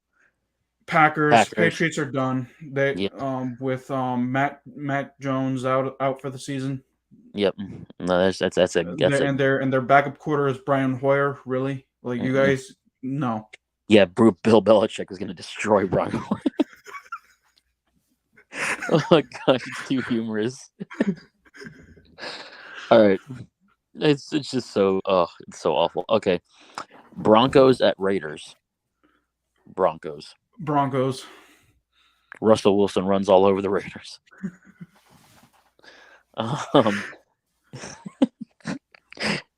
Packers. Patriots are done. They with Matt Jones out for the season. Yep. No, that's and their backup quarter is Brian Hoyer. Really? Like you guys? No. Yeah, Bill Belichick is going to destroy Brian Hoyer. Oh my god, it's too humorous. All right. It's just so it's so awful. Okay. Broncos at Raiders. Broncos. Russell Wilson runs all over the Raiders.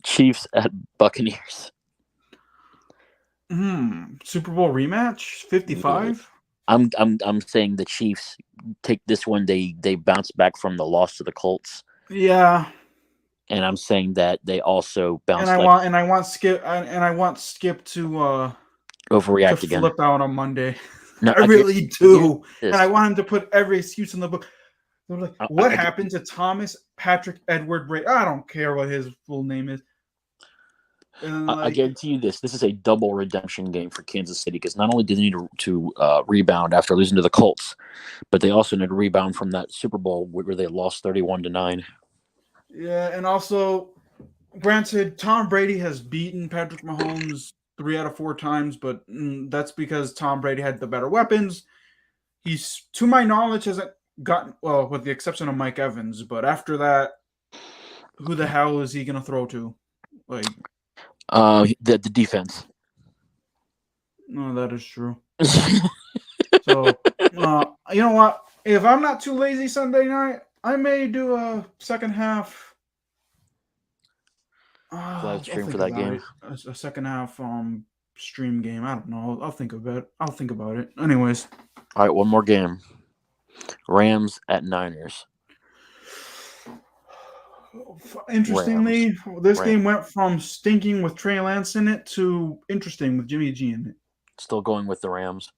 Chiefs at Buccaneers. Super Bowl rematch 55. I'm saying the Chiefs take this one. They bounce back from the loss to the Colts. Yeah. And I'm saying that they also bounce. And I want Skip to overreact again. Flip out on Monday. No, I really do. And I want him to put every excuse in the book. They're like, what happened to Thomas Patrick Edward Ray? I don't care what his full name is. I guarantee you this is a double redemption game for Kansas City because not only do they need to rebound after losing to the Colts, but they also need to rebound from that Super Bowl where they lost 31-9. Yeah, and also, granted, Tom Brady has beaten Patrick Mahomes 3 out of 4 times, but that's because Tom Brady had the better weapons. He's, to my knowledge, hasn't gotten, well, with the exception of Mike Evans, but after that, who the hell is he going to throw to? Like, the defense. No, that is true. So, you know what? If I'm not too lazy Sunday night, I may do a second half live stream for that game. A second half stream game. I don't know. I'll think about it. Anyways. All right, one more game. Rams at Niners. Interestingly, this game went from stinking with Trey Lance in it to interesting with Jimmy G in it. Still going with the Rams.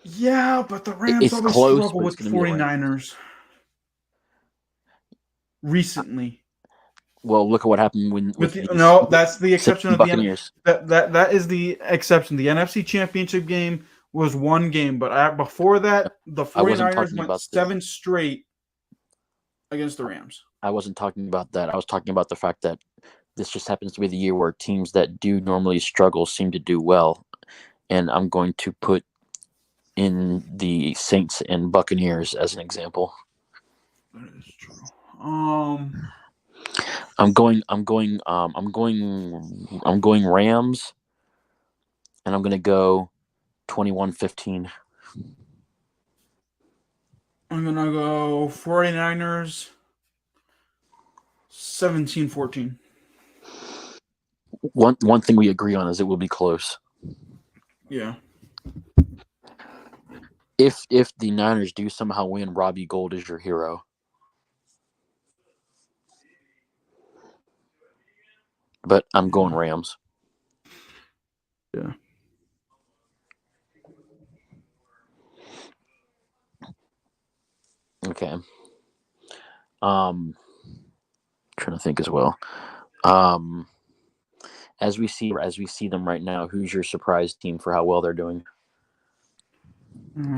Yeah, but the Rams always struggle with the 49ers. Recently. Well, look at what happened that's the exception of Buccaneers. That is the exception. The NFC Championship game was one game, but before that, the 49ers went 7 straight against the Rams. I wasn't talking about that. I was talking about the fact that this just happens to be the year where teams that do normally struggle seem to do well. And I'm going to put in the Saints and Buccaneers as an example. That is true. I'm going Rams, and I'm going to go 21-15. I'm going to go 49ers 17-14. One thing we agree on is it will be close. Yeah. If the Niners do somehow win, Robbie Gould is your hero. But I'm going Rams. Yeah. Okay. Trying to think as well. As we see them right now, who's your surprise team for how well they're doing?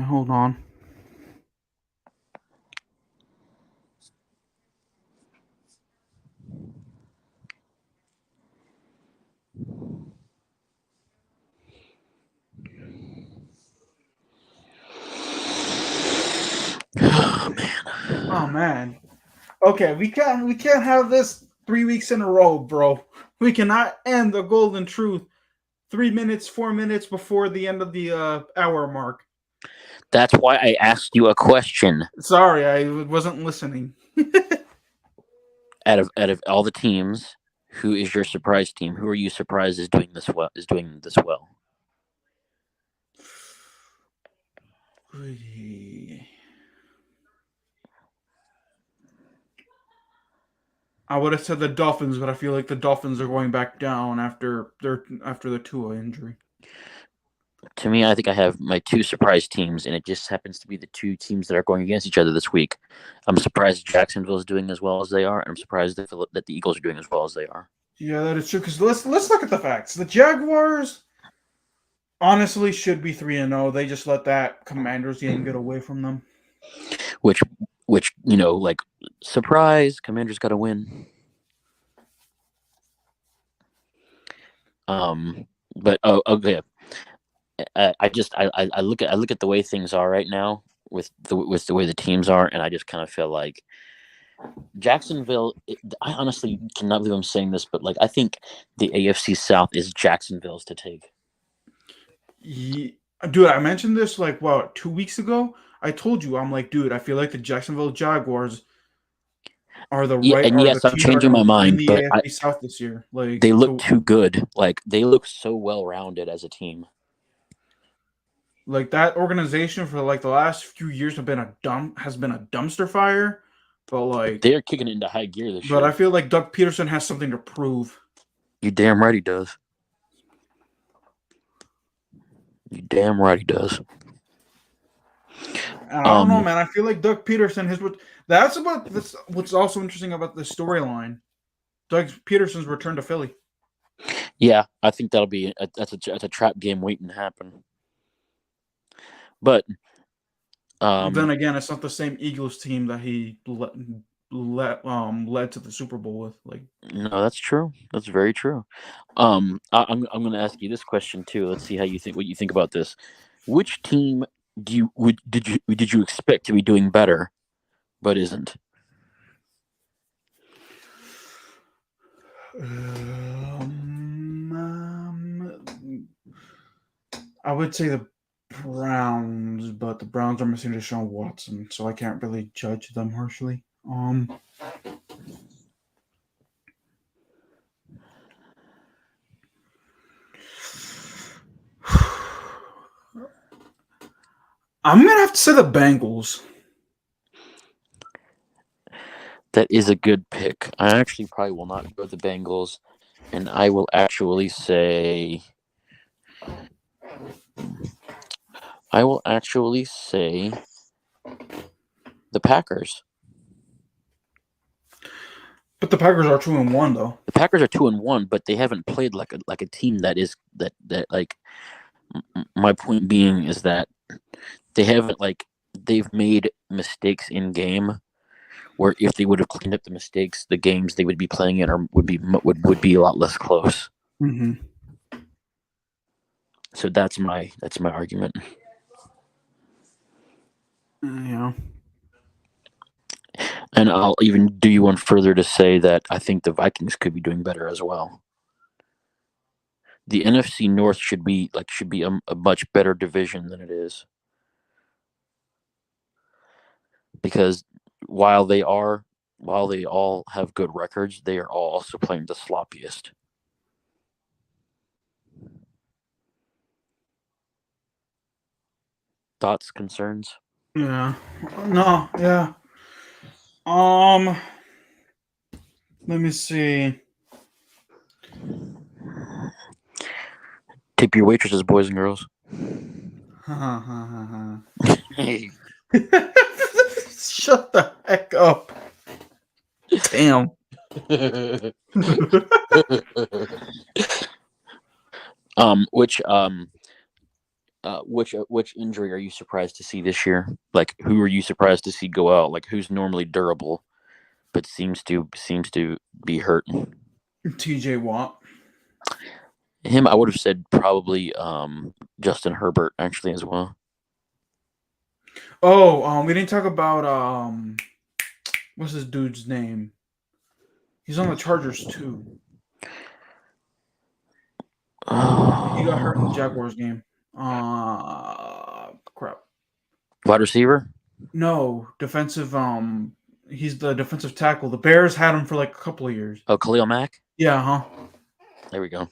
Hold on. Oh man. Okay, we can't have this 3 weeks in a row, bro. We cannot end the golden truth 4 minutes before the end of the hour mark. That's why I asked you a question. Sorry, I wasn't listening. Out of all the teams, who is your surprise team? Who are you surprised is doing this well? I would have said the Dolphins, but I feel like the Dolphins are going back down after the Tua injury. To me, I think I have my two surprise teams, and it just happens to be the two teams that are going against each other this week. I'm surprised Jacksonville is doing as well as they are, and I'm surprised that the Eagles are doing as well as they are. Yeah, that is true. Because let's look at the facts. The Jaguars honestly should be 3-0. They just let that Commanders game get away from them. Which like surprise, Commanders got to win. But okay. I look at the way things are right now with the way the teams are, and I just kind of feel like Jacksonville. I honestly cannot believe I'm saying this, but like I think the AFC South is Jacksonville's to take. Yeah, dude, I mentioned this 2 weeks ago. I told you, I'm like, dude, I feel like the Jacksonville Jaguars are the right. And yes, I'm changing my mind, but AFC South this year. Like they look too good. Like they look so well rounded as a team. Like that organization for the last few years has been a dumpster fire, but like they're kicking it into high gear this year. But I feel like Doug Peterson has something to prove. You damn right he does. You damn right he does. I don't know, man. I feel like Doug Peterson what's also interesting about the storyline. Doug Peterson's return to Philly. Yeah, I think that'll be that's a trap game waiting to happen. But then again, it's not the same Eagles team that he led to the Super Bowl with. Like, no, that's true. That's very true. I'm going to ask you this question too. Let's see what you think about this. Which team did you expect to be doing better, but isn't? I would say the Browns, but the Browns are missing Deshaun Watson, so I can't really judge them harshly. I'm gonna have to say the Bengals. That is a good pick. I actually probably will not go the Bengals, and I will actually say the Packers. But the Packers are 2-1 though. The Packers are 2-1, but they haven't played like a team that is that like. My point being is that they haven't they've made mistakes in game where if they would have cleaned up the mistakes, the games they would be playing in would be a lot less close. Mm-hmm. So that's my argument. Yeah. And I'll even do you one further to say that I think the Vikings could be doing better as well. The NFC North should be a much better division than it is, because while they all have good records, they are all also playing the sloppiest. Thoughts, concerns? Yeah. No. Yeah. Let me see. Tip your waitresses, boys and girls. Hey. Shut the heck up. Damn. Which injury are you surprised to see this year? Like, who are you surprised to see go out? Like, who's normally durable but seems to be hurt? TJ Watt. Him, I would have said probably Justin Herbert actually as well. Oh, we didn't talk about what's this dude's name? He's on the Chargers too. He got hurt in the Jaguars game. Crap. Wide receiver? No, defensive. He's the defensive tackle. The Bears had him for like a couple of years. Oh, Khalil Mack? Yeah, huh? There we go.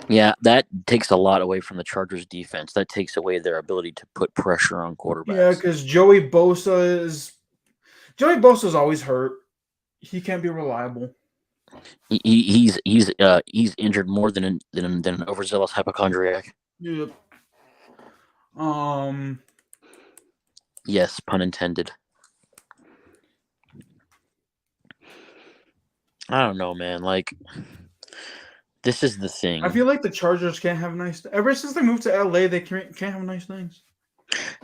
Yeah, that takes a lot away from the Chargers defense. That takes away their ability to put pressure on quarterbacks. Yeah, because Joey Bosa is always hurt. He can't be reliable. He's injured more than an overzealous hypochondriac. Yep. Yes, pun intended. I don't know, man. Like, this is the thing. I feel like the Chargers can't have nice. Ever since they moved to LA, they can't have nice things.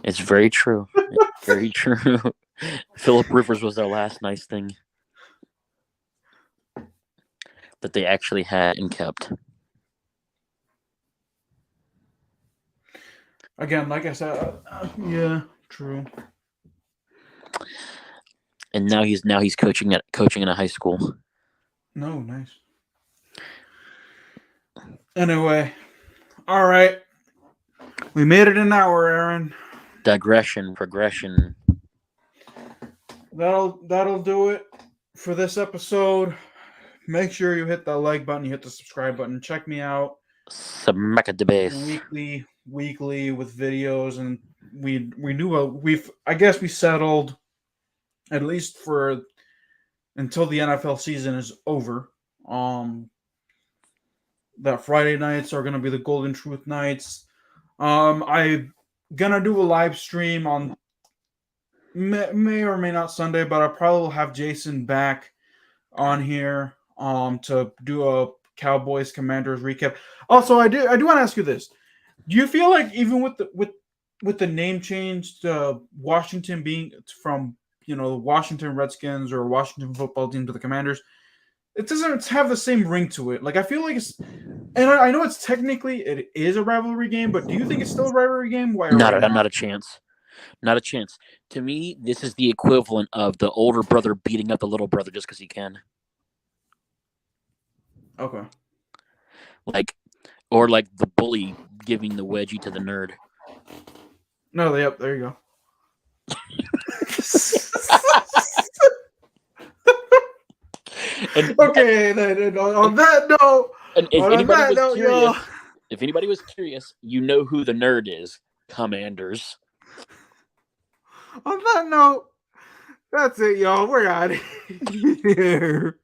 It's very true. It's very true. Phillip Rivers was their last nice thing that they actually had and kept. Again, like I said, yeah, true. And now he's coaching in a high school. No, nice. Anyway, all right, we made it an hour, Aaron. Digression, progression. That'll do it for this episode. Make sure you hit the like button, you hit the subscribe button. Check me out. Smack at the base. Weekly with videos, and I guess we settled, at least for until the NFL season is over. That Friday nights are gonna be the Golden Truth nights. I'm gonna do a live stream on may or may not Sunday, but I probably will have Jason back on here to do a Cowboys Commanders recap. Also, I do want to ask you this: do you feel like even with the name change to Washington being from the Washington Redskins or Washington football team to the Commanders, it doesn't have the same ring to it? Like, I feel like it's, and I know it's technically it is a rivalry game, but do you think it's still a rivalry game? Why? Not a chance. Not a chance. To me, this is the equivalent of the older brother beating up the little brother just because he can. Okay. Or like the bully giving the wedgie to the nerd. No, yep, there you go. Okay, then on that note, if anybody was curious, you know who the nerd is. Commanders. On that note, that's it, y'all. We're out of here.